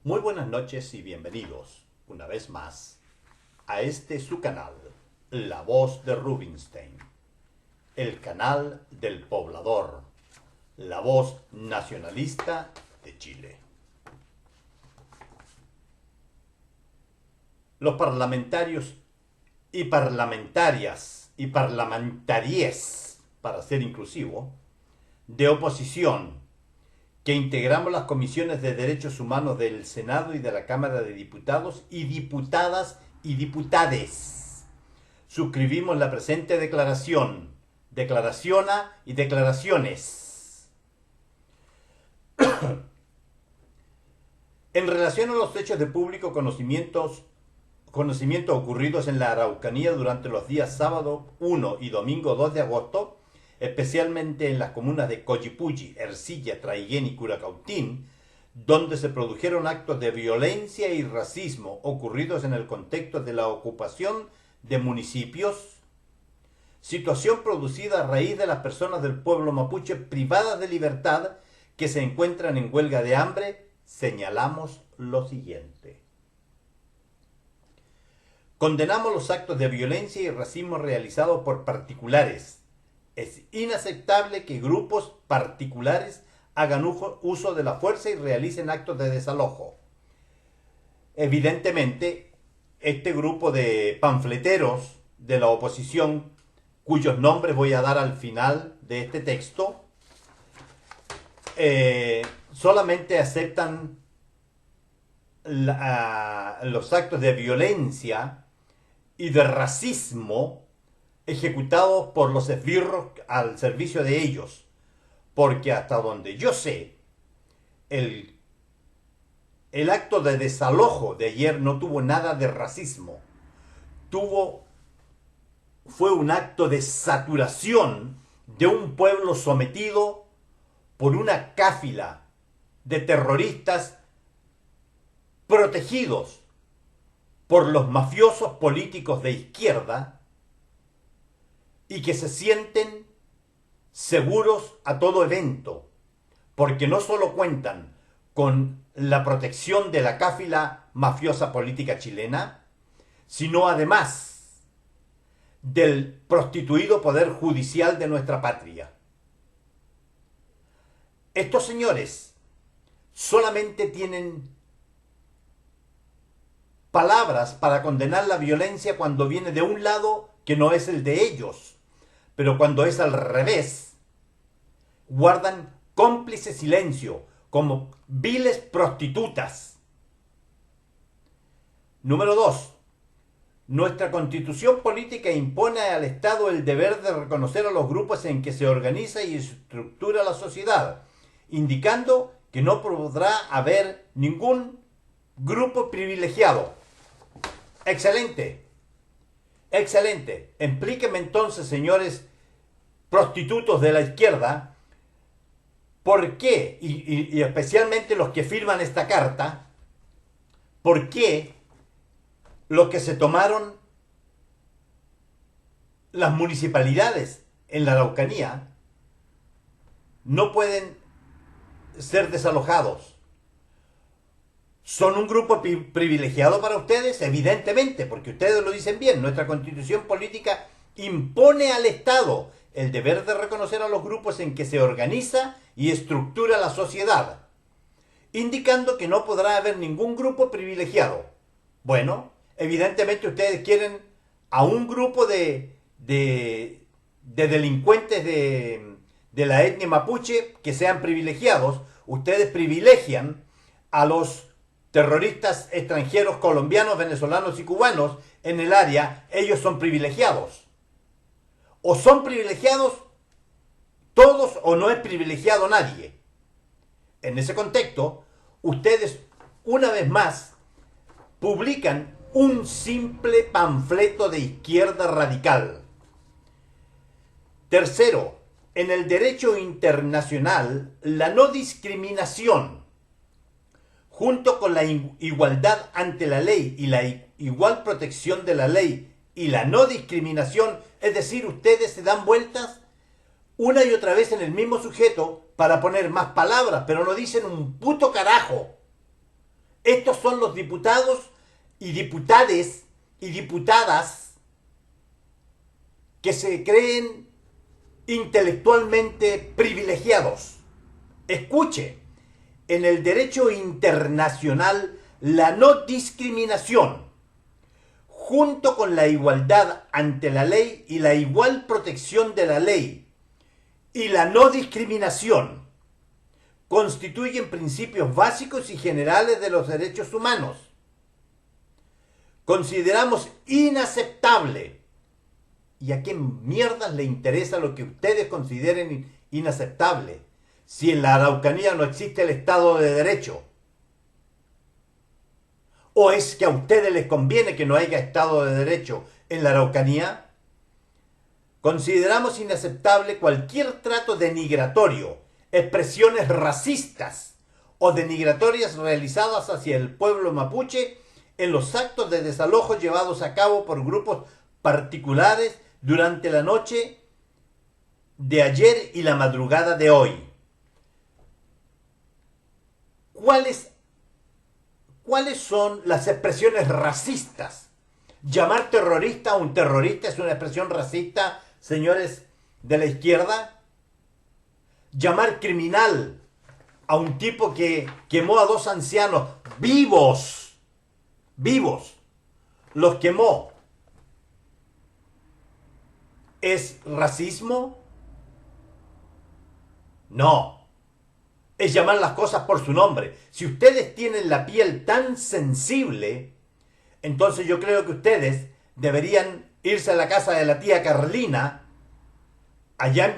Muy buenas noches y bienvenidos, una vez más, a este su canal, La Voz de Rubinstein, el canal del poblador, la voz nacionalista de Chile. Los parlamentarios y parlamentarias y parlamentariés, para ser inclusivo, de oposición, que integramos las comisiones de derechos humanos del Senado y de la Cámara de Diputados y diputadas y diputades. Suscribimos la presente declaración, declaraciona y declaraciones. En relación a los hechos de público conocimiento ocurridos en la Araucanía durante los días sábado 1 y domingo 2 de agosto, especialmente en las comunas de Collipulli, Ercilla, Traiguén y Curacautín, donde se produjeron actos de violencia y racismo ocurridos en el contexto de la ocupación de municipios, situación producida a raíz de las personas del pueblo mapuche privadas de libertad que se encuentran en huelga de hambre, señalamos lo siguiente. Condenamos los actos de violencia y racismo realizados por particulares. Es inaceptable que grupos particulares hagan uso de la fuerza y realicen actos de desalojo. Evidentemente, este grupo de panfleteros de la oposición, cuyos nombres voy a dar al final de este texto, solamente aceptan los actos de violencia y de racismo ejecutados por los esbirros al servicio de ellos, porque hasta donde yo sé, el acto de desalojo de ayer no tuvo nada de racismo, fue un acto de saturación de un pueblo sometido por una cáfila de terroristas protegidos por los mafiosos políticos de izquierda y que se sienten seguros a todo evento, porque no solo cuentan con la protección de la cáfila mafiosa política chilena, sino además del prostituido poder judicial de nuestra patria. Estos señores solamente tienen palabras para condenar la violencia cuando viene de un lado que no es el de ellos, pero cuando es al revés, guardan cómplice silencio, como viles prostitutas. Número 2. Nuestra constitución política impone al Estado el deber de reconocer a los grupos en que se organiza y estructura la sociedad, indicando que no podrá haber ningún grupo privilegiado. Excelente. Excelente. Explíquenme entonces, señores prostitutos de la izquierda, por qué, y especialmente los que firman esta carta, por qué los que se tomaron las municipalidades en la Araucanía no pueden ser desalojados. ¿Son un grupo privilegiado para ustedes? Evidentemente, porque ustedes lo dicen bien. Nuestra constitución política impone al Estado el deber de reconocer a los grupos en que se organiza y estructura la sociedad, indicando que no podrá haber ningún grupo privilegiado. Bueno, evidentemente ustedes quieren a un grupo de delincuentes de la etnia mapuche que sean privilegiados. Ustedes privilegian a los terroristas extranjeros colombianos, venezolanos y cubanos en el área. Ellos son privilegiados. O son privilegiados todos o no es privilegiado nadie. En ese contexto, ustedes una vez más publican un simple panfleto de izquierda radical. Tercero, en el derecho internacional, la no discriminación, junto con la igualdad ante la ley y la igual protección de la ley y la no discriminación, es decir, ustedes se dan vueltas una y otra vez en el mismo sujeto para poner más palabras, pero no dicen un puto carajo. Estos son los diputados y diputades y diputadas que se creen intelectualmente privilegiados. Escuche, en el derecho internacional, la no discriminación, junto con la igualdad ante la ley y la igual protección de la ley, y la no discriminación, constituyen principios básicos y generales de los derechos humanos. Consideramos inaceptable, ¿y a qué mierdas le interesa lo que ustedes consideren inaceptable? Si en la Araucanía no existe el Estado de Derecho. ¿O es que a ustedes les conviene que no haya Estado de Derecho en la Araucanía? Consideramos inaceptable cualquier trato denigratorio, expresiones racistas o denigratorias realizadas hacia el pueblo mapuche en los actos de desalojo llevados a cabo por grupos particulares durante la noche de ayer y la madrugada de hoy. ¿Cuáles son las expresiones racistas? ¿Llamar terrorista a un terrorista es una expresión racista, señores de la izquierda? ¿Llamar criminal a un tipo que quemó a 2 ancianos vivos, los quemó, es racismo? No. Es llamar las cosas por su nombre. Si ustedes tienen la piel tan sensible, entonces yo creo que ustedes deberían irse a la casa de la tía Carlina, allá en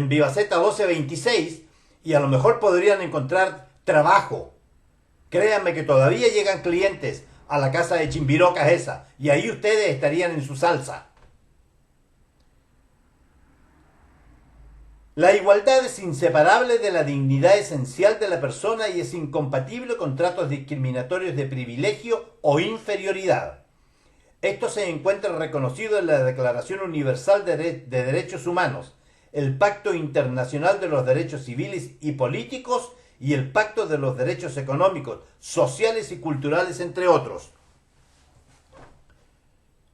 Vivaceta 1226, y a lo mejor podrían encontrar trabajo. Créanme que todavía llegan clientes a la casa de Chimbirocas esa, y ahí ustedes estarían en su salsa. La igualdad es inseparable de la dignidad esencial de la persona y es incompatible con tratos discriminatorios de privilegio o inferioridad. Esto se encuentra reconocido en la Declaración Universal de Derechos Humanos, el Pacto Internacional de los Derechos Civiles y Políticos y el Pacto de los Derechos Económicos, Sociales y Culturales, entre otros.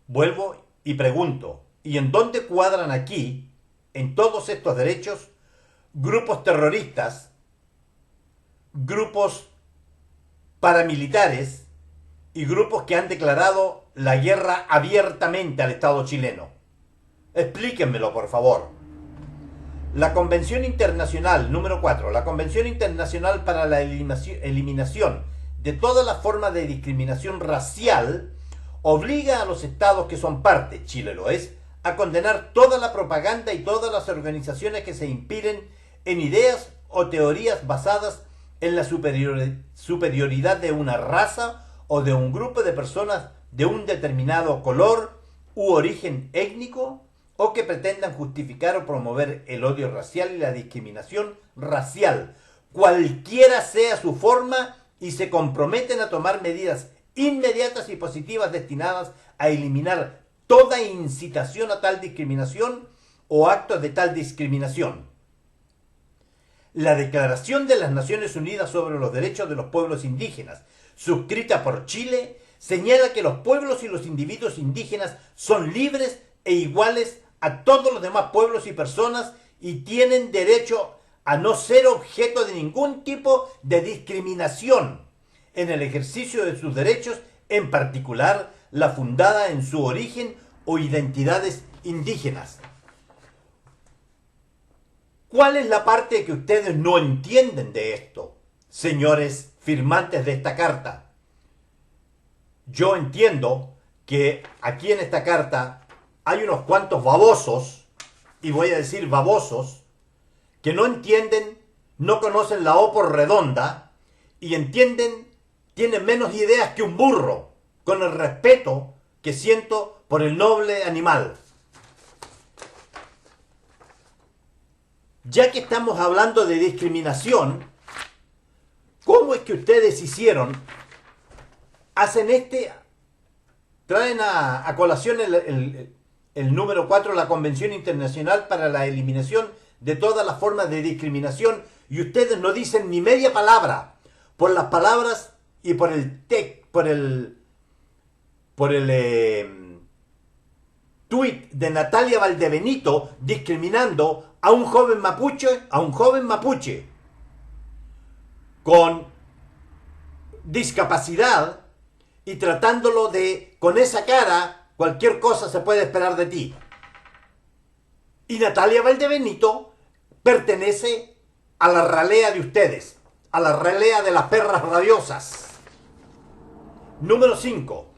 Vuelvo y pregunto, ¿y en dónde cuadran aquí, en todos estos derechos, grupos terroristas, grupos paramilitares y grupos que han declarado la guerra abiertamente al Estado chileno? Explíquenmelo, por favor. La Convención Internacional, número 4, la Convención Internacional para la Eliminación de todas las formas de discriminación racial, obliga a los estados que son parte, Chile lo es, a condenar toda la propaganda y todas las organizaciones que se inspiren en ideas o teorías basadas en la superioridad de una raza o de un grupo de personas de un determinado color u origen étnico, o que pretendan justificar o promover el odio racial y la discriminación racial, cualquiera sea su forma, y se comprometen a tomar medidas inmediatas y positivas destinadas a eliminar toda incitación a tal discriminación o actos de tal discriminación. La Declaración de las Naciones Unidas sobre los Derechos de los Pueblos Indígenas, suscrita por Chile, señala que los pueblos y los individuos indígenas son libres e iguales a todos los demás pueblos y personas y tienen derecho a no ser objeto de ningún tipo de discriminación en el ejercicio de sus derechos, en particular la fundada en su origen o identidades indígenas. ¿Cuál es la parte que ustedes no entienden de esto, señores firmantes de esta carta? Yo entiendo que aquí en esta carta hay unos cuantos babosos, y voy a decir babosos, que no entienden, no conocen la O por redonda, y tienen menos ideas que un burro, con el respeto que siento por el noble animal. Ya que estamos hablando de discriminación, ¿cómo es que ustedes traen a colación el número 4, la Convención Internacional para la Eliminación de todas las formas de discriminación, y ustedes no dicen ni media palabra por las palabras y por el tuit de Natalia Valdebenito discriminando a un joven mapuche con discapacidad y tratándolo de, con esa cara, cualquier cosa se puede esperar de ti. Y Natalia Valdebenito pertenece a la ralea de ustedes, a la ralea de las perras rabiosas. Número 5.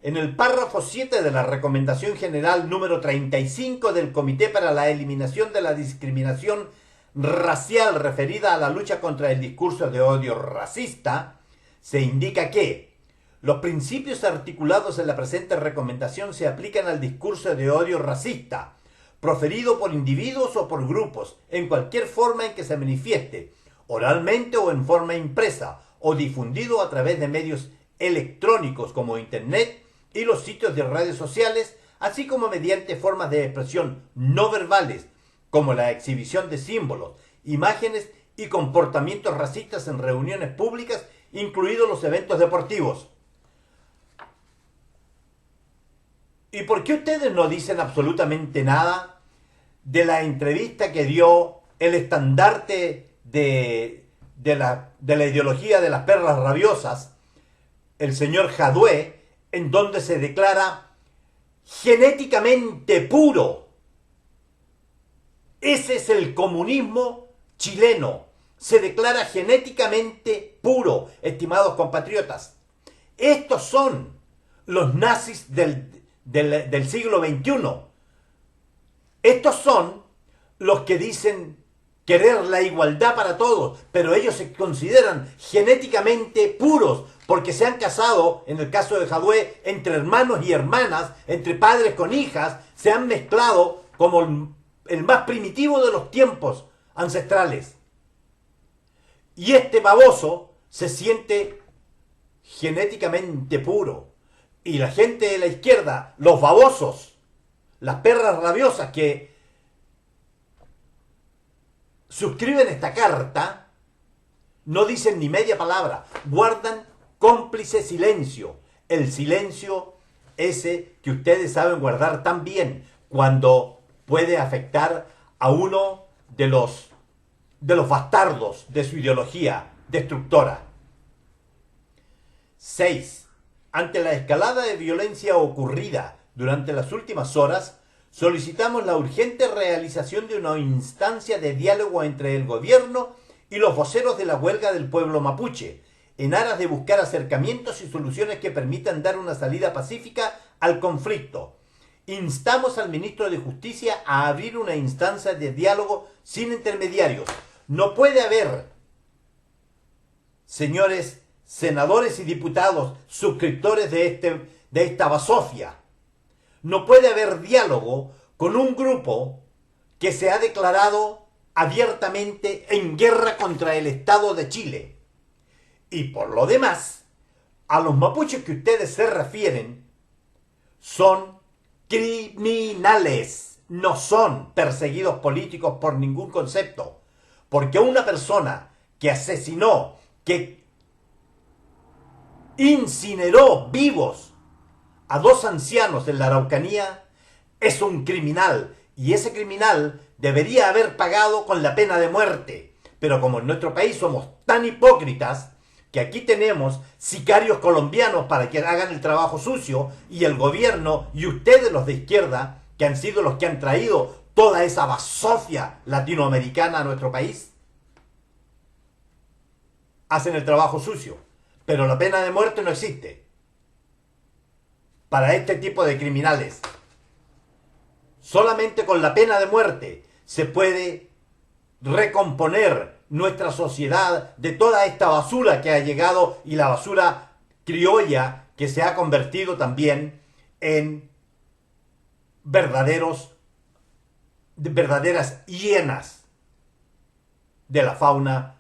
En el párrafo 7 de la Recomendación General número 35 del Comité para la Eliminación de la Discriminación Racial referida a la lucha contra el discurso de odio racista, se indica que los principios articulados en la presente recomendación se aplican al discurso de odio racista, proferido por individuos o por grupos, en cualquier forma en que se manifieste, oralmente o en forma impresa, o difundido a través de medios electrónicos como Internet y los sitios de redes sociales, así como mediante formas de expresión no verbales, como la exhibición de símbolos, imágenes y comportamientos racistas en reuniones públicas, incluidos los eventos deportivos. ¿Y por qué ustedes no dicen absolutamente nada de la entrevista que dio el estandarte de la ideología de las perras rabiosas, el señor Jadwe, en donde se declara genéticamente puro? Ese es el comunismo chileno. Se declara genéticamente puro, estimados compatriotas. Estos son los nazis del siglo XXI. Estos son los que dicen querer la igualdad para todos, pero ellos se consideran genéticamente puros porque se han casado, en el caso de Jadwe, entre hermanos y hermanas, entre padres con hijas, se han mezclado como el más primitivo de los tiempos ancestrales. Y este baboso se siente genéticamente puro. Y la gente de la izquierda, los babosos, las perras rabiosas que suscriben esta carta, no dicen ni media palabra, guardan cómplice silencio. El silencio ese que ustedes saben guardar tan bien cuando puede afectar a uno de los bastardos de su ideología destructora. 6. Ante la escalada de violencia ocurrida durante las últimas horas, solicitamos la urgente realización de una instancia de diálogo entre el gobierno y los voceros de la huelga del pueblo mapuche, en aras de buscar acercamientos y soluciones que permitan dar una salida pacífica al conflicto. Instamos al ministro de Justicia a abrir una instancia de diálogo sin intermediarios. No puede haber, señores senadores y diputados, suscriptores de esta basofia, no puede haber diálogo con un grupo que se ha declarado abiertamente en guerra contra el Estado de Chile. Y por lo demás, a los mapuches que ustedes se refieren son criminales, no son perseguidos políticos por ningún concepto. Porque una persona que asesinó, que incineró vivos a 2 ancianos en la Araucanía, es un criminal. Y ese criminal debería haber pagado con la pena de muerte. Pero como en nuestro país somos tan hipócritas, que aquí tenemos sicarios colombianos para que hagan el trabajo sucio, y el gobierno y ustedes los de izquierda, que han sido los que han traído toda esa basofia latinoamericana a nuestro país, hacen el trabajo sucio. Pero la pena de muerte no existe para este tipo de criminales. Solamente con la pena de muerte se puede recomponer nuestra sociedad de toda esta basura que ha llegado, y la basura criolla que se ha convertido también en verdaderas hienas de la fauna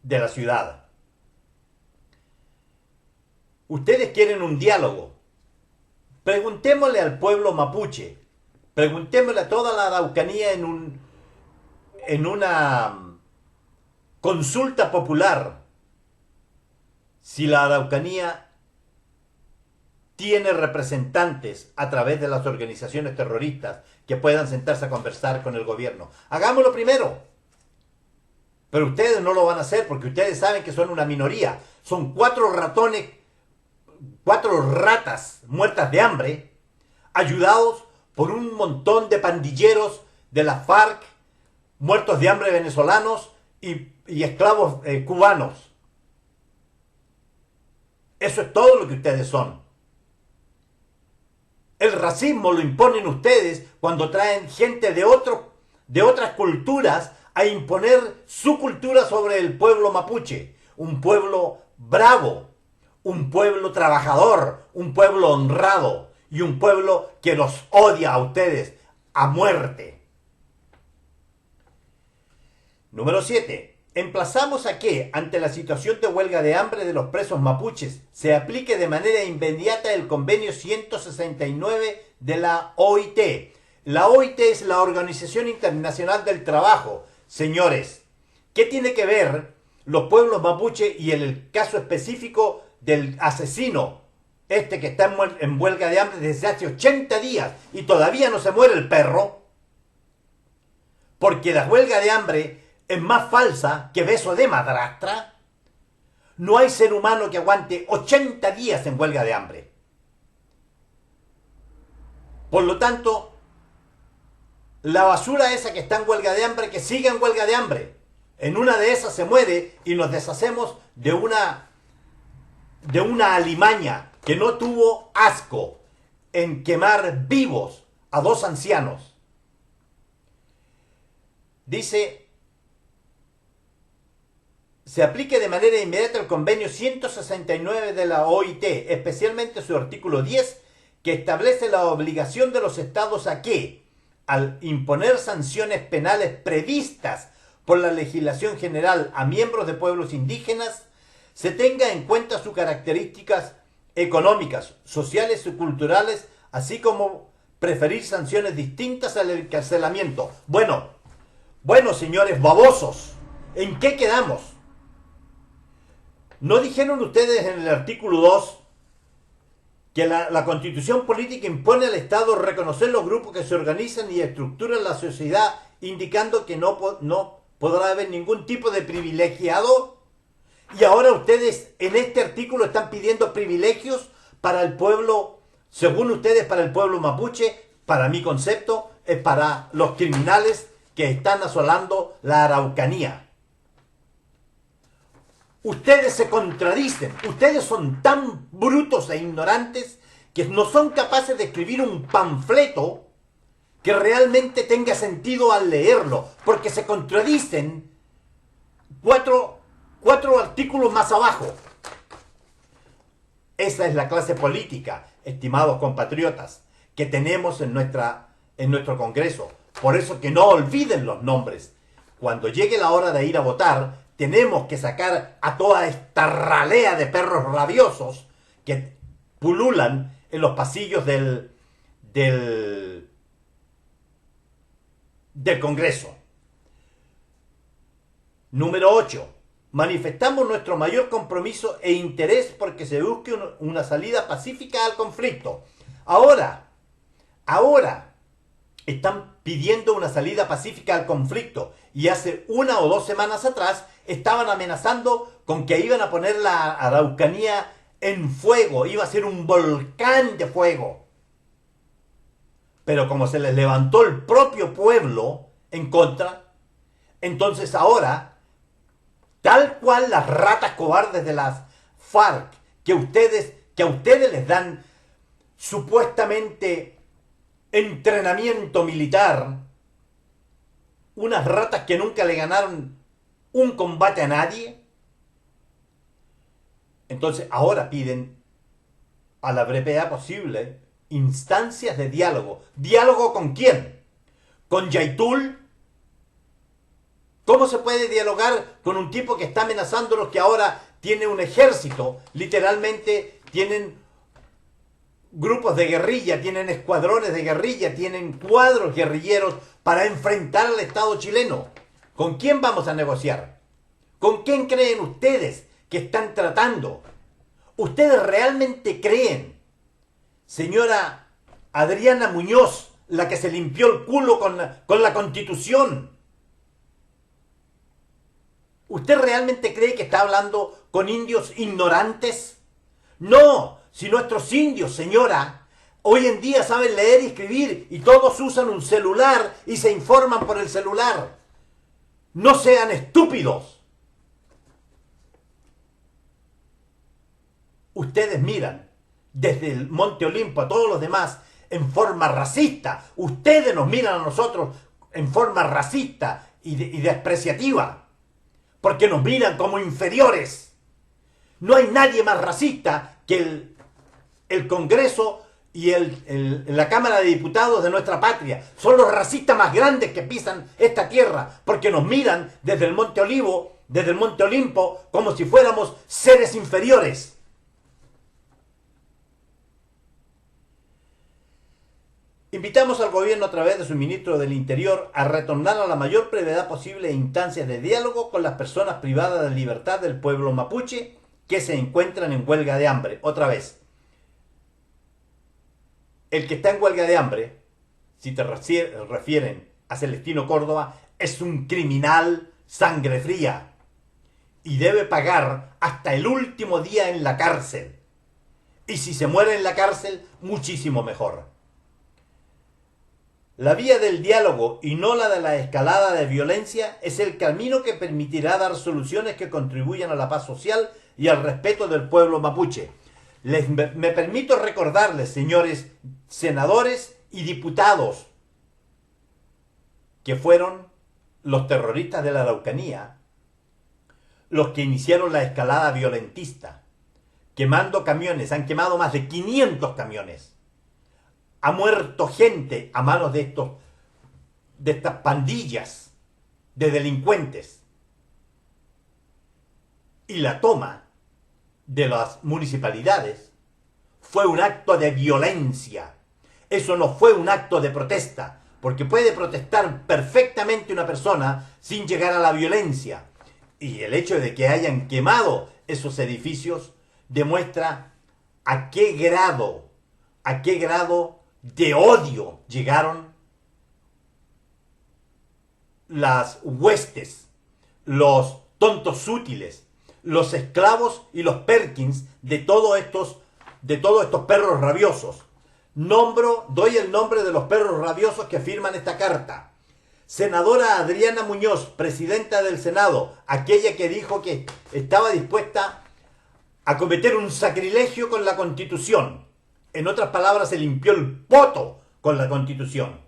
de la ciudad. Ustedes quieren un diálogo. Preguntémosle al pueblo mapuche, preguntémosle a toda la Araucanía en una consulta popular, si la Araucanía tiene representantes a través de las organizaciones terroristas que puedan sentarse a conversar con el gobierno. Hagámoslo primero. Pero ustedes no lo van a hacer porque ustedes saben que son una minoría. Son 4 ratones, 4 ratas muertas de hambre, ayudados por un montón de pandilleros de la FARC, muertos de hambre venezolanos y esclavos cubanos. Eso es todo lo que ustedes son. El racismo lo imponen ustedes cuando traen gente de otras culturas a imponer su cultura sobre el pueblo mapuche. Un pueblo bravo, un pueblo trabajador, un pueblo honrado y un pueblo que los odia a ustedes a muerte. Número 7. Emplazamos a que, ante la situación de huelga de hambre de los presos mapuches, se aplique de manera inmediata el convenio 169 de la OIT. La OIT es la Organización Internacional del Trabajo. Señores, ¿qué tiene que ver los pueblos mapuche y el caso específico del asesino, que está en huelga de hambre desde hace 80 días y todavía no se muere el perro? Porque la huelga de hambre es más falsa que beso de madrastra. No hay ser humano que aguante 80 días en huelga de hambre. Por lo tanto, la basura esa que está en huelga de hambre, que siga en huelga de hambre. En una de esas se muere y nos deshacemos de una alimaña que no tuvo asco en quemar vivos a 2 ancianos. Dice: se aplique de manera inmediata el convenio 169 de la OIT, especialmente su artículo 10, que establece la obligación de los estados a que, al imponer sanciones penales previstas por la legislación general a miembros de pueblos indígenas, se tenga en cuenta sus características económicas, sociales y culturales, así como preferir sanciones distintas al encarcelamiento. Bueno, señores babosos, ¿en qué quedamos? ¿No dijeron ustedes en el artículo 2 que la Constitución política impone al Estado reconocer los grupos que se organizan y estructuran la sociedad, indicando que no podrá haber ningún tipo de privilegiado? Y ahora ustedes en este artículo están pidiendo privilegios para el pueblo, según ustedes, para el pueblo mapuche. Para mi concepto, es para los criminales que están asolando la Araucanía. Ustedes se contradicen, ustedes son tan brutos e ignorantes que no son capaces de escribir un panfleto que realmente tenga sentido al leerlo, porque se contradicen cuatro artículos más abajo. Esa es la clase política, estimados compatriotas, que tenemos en nuestro Congreso. Por eso que no olviden los nombres. Cuando llegue la hora de ir a votar, tenemos que sacar a toda esta ralea de perros rabiosos que pululan en los pasillos del Congreso. Número 8. Manifestamos nuestro mayor compromiso e interés porque se busque una salida pacífica al conflicto. Ahora están pidiendo una salida pacífica al conflicto y hace 1 o 2 semanas atrás estaban amenazando con que iban a poner la Araucanía en fuego, iba a ser un volcán de fuego. Pero como se les levantó el propio pueblo en contra, entonces ahora, tal cual las ratas cobardes de las FARC, que a ustedes les dan supuestamente entrenamiento militar, unas ratas que nunca le ganaron un combate a nadie, entonces ahora piden a la brevedad posible instancias de diálogo. ¿Diálogo con quién? ¿Con Yaitul? ¿Cómo se puede dialogar con un tipo que está amenazándonos, que ahora tiene un ejército? Literalmente tienen grupos de guerrilla, tienen escuadrones de guerrilla, tienen cuadros guerrilleros para enfrentar al Estado chileno. ¿Con quién vamos a negociar? ¿Con quién creen ustedes que están tratando? ¿Ustedes realmente creen, señora Adriana Muñoz, la que se limpió el culo con la Constitución? ¿Usted realmente cree que está hablando con indios ignorantes? No, si nuestros indios, señora, hoy en día saben leer y escribir y todos usan un celular y se informan por el celular. No sean estúpidos. Ustedes miran desde el Monte Olimpo a todos los demás en forma racista. Ustedes nos miran a nosotros en forma racista y despreciativa, porque nos miran como inferiores. No hay nadie más racista que el Congreso y la Cámara de Diputados de nuestra patria. Son los racistas más grandes que pisan esta tierra, porque nos miran desde el Monte Olivo, desde el Monte Olimpo, como si fuéramos seres inferiores. Invitamos al gobierno a través de su ministro del Interior a retornar a la mayor brevedad posible a instancias de diálogo con las personas privadas de libertad del pueblo mapuche que se encuentran en huelga de hambre. Otra vez, el que está en huelga de hambre, si te refieren a Celestino Córdoba, es un criminal sangre fría y debe pagar hasta el último día en la cárcel. Y si se muere en la cárcel, muchísimo mejor. La vía del diálogo y no la de la escalada de violencia es el camino que permitirá dar soluciones que contribuyan a la paz social y al respeto del pueblo mapuche. Me permito recordarles, señores senadores y diputados, que fueron los terroristas de la Araucanía los que iniciaron la escalada violentista, quemando camiones. Han quemado más de 500 camiones. Ha muerto gente a manos de estas pandillas de delincuentes. Y la toma de las municipalidades fue un acto de violencia. Eso no fue un acto de protesta, porque puede protestar perfectamente una persona sin llegar a la violencia. Y el hecho de que hayan quemado esos edificios demuestra a qué grado de odio llegaron las huestes, los tontos útiles, los esclavos y los Perkins de todos estos perros rabiosos. Doy el nombre de los perros rabiosos que firman esta carta. Senadora Adriana Muñoz, presidenta del Senado, aquella que dijo que estaba dispuesta a cometer un sacrilegio con la Constitución. En otras palabras, se limpió el poto con la Constitución.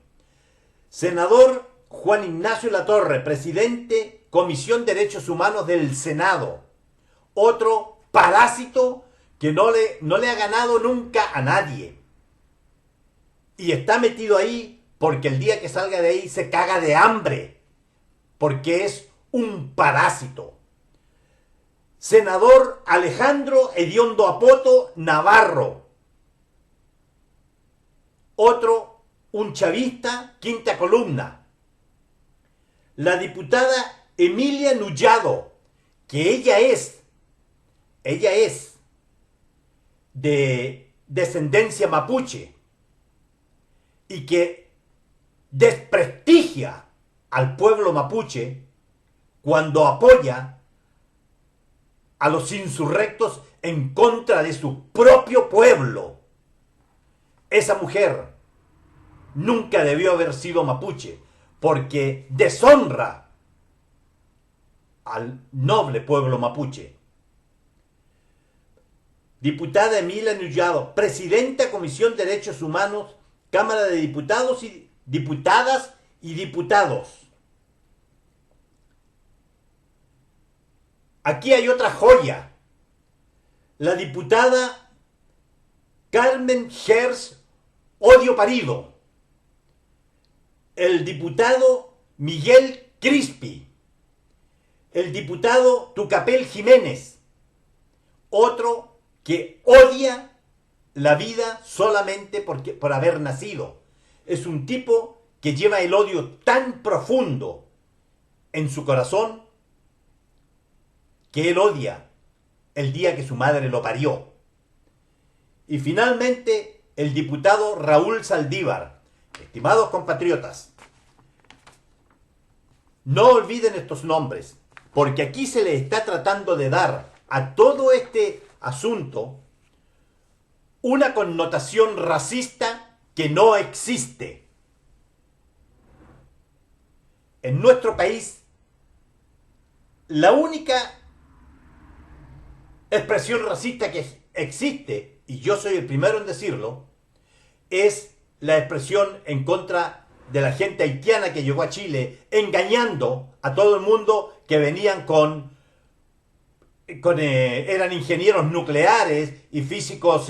Senador Juan Ignacio Latorre, presidente, Comisión de Derechos Humanos del Senado. Otro parásito que no le ha ganado nunca a nadie. Y está metido ahí porque el día que salga de ahí se caga de hambre. Porque es un parásito. Senador Alejandro Hediondo Apoto Navarro. Otro, un chavista, quinta columna. La diputada Emilia Nullado, que ella es de descendencia mapuche y que desprestigia al pueblo mapuche cuando apoya a los insurrectos en contra de su propio pueblo. Esa mujer nunca debió haber sido mapuche porque deshonra al noble pueblo mapuche. Diputada Emilia Nullado, presidenta Comisión de Derechos Humanos, Cámara de Diputados y Diputadas y Diputados. Aquí hay otra joya. La diputada Carmen Gers Odio Parido. El diputado Miguel Crispi. El diputado Tucapel Jiménez. Otro que odia la vida solamente por haber nacido. Es un tipo que lleva el odio tan profundo en su corazón que él odia el día que su madre lo parió. Y finalmente, el diputado Raúl Saldívar. Estimados compatriotas, no olviden estos nombres, porque aquí se le está tratando de dar a todo este asunto una connotación racista que no existe. En nuestro país, la única expresión racista que existe, y yo soy el primero en decirlo, es la expresión en contra de la gente haitiana que llegó a Chile, engañando a todo el mundo que venían eran ingenieros nucleares y físicos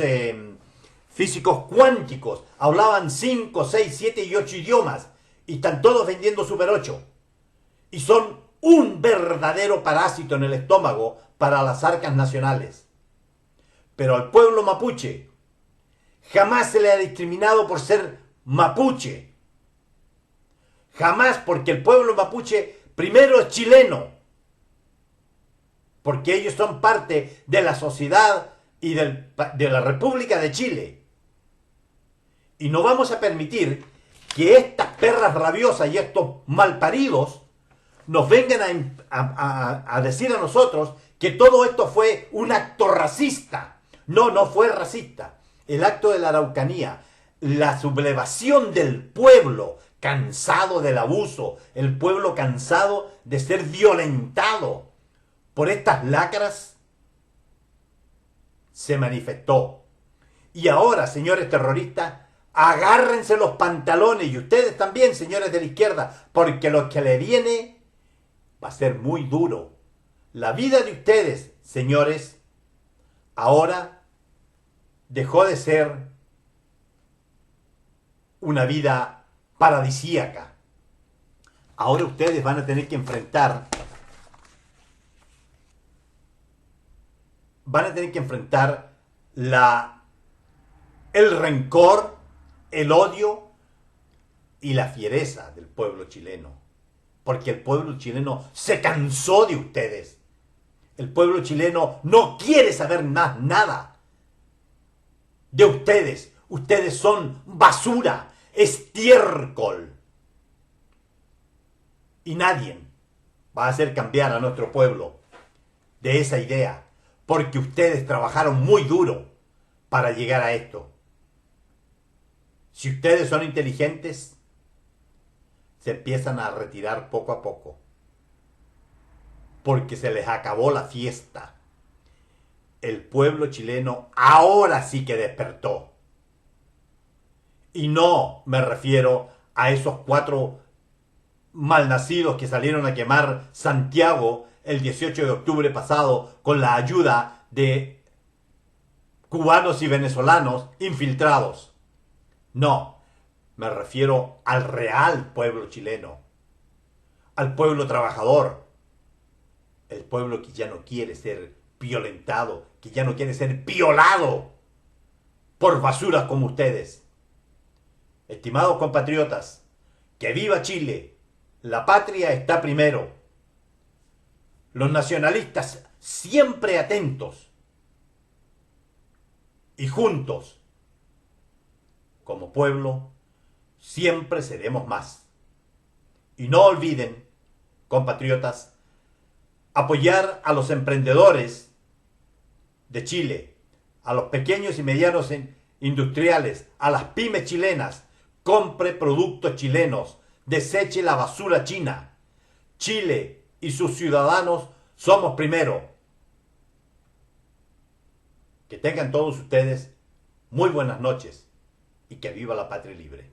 cuánticos, hablaban 5, 6, 7 y 8 idiomas, y están todos vendiendo Super 8. Y son un verdadero parásito en el estómago para las arcas nacionales. Pero al pueblo mapuche jamás se le ha discriminado por ser mapuche. Jamás, porque el pueblo mapuche primero es chileno. Porque ellos son parte de la sociedad y de la República de Chile. Y no vamos a permitir que estas perras rabiosas y estos malparidos nos vengan a decir a nosotros que todo esto fue un acto racista. No, no fue racista. El acto de la Araucanía, la sublevación del pueblo cansado del abuso, el pueblo cansado de ser violentado por estas lacras, se manifestó. Y ahora, señores terroristas, agárrense los pantalones, y ustedes también, señores de la izquierda, porque lo que le viene va a ser muy duro. La vida de ustedes, señores, ahora dejó de ser una vida paradisíaca. Ahora ustedes van a tener que enfrentar el rencor, el odio y la fiereza del pueblo chileno. Porque el pueblo chileno se cansó de ustedes. El pueblo chileno no quiere saber más nada de ustedes. Ustedes son basura, estiércol. Y nadie va a hacer cambiar a nuestro pueblo de esa idea. Porque ustedes trabajaron muy duro para llegar a esto. Si ustedes son inteligentes, se empiezan a retirar poco a poco. Porque se les acabó la fiesta. El pueblo chileno ahora sí que despertó. Y no me refiero a esos 4 malnacidos que salieron a quemar Santiago el 18 de octubre pasado con la ayuda de cubanos y venezolanos infiltrados. No, me refiero al real pueblo chileno, al pueblo trabajador, el pueblo que ya no quiere ser violentado, que ya no quiere ser violado por basuras como ustedes. Estimados compatriotas, que viva Chile, la patria está primero. Los nacionalistas siempre atentos y juntos, como pueblo, siempre seremos más. Y no olviden, compatriotas, apoyar a los emprendedores de Chile, a los pequeños y medianos industriales, a las pymes chilenas. Compre productos chilenos, deseche la basura china. Chile y sus ciudadanos somos primero. Que tengan todos ustedes muy buenas noches y que viva la patria libre.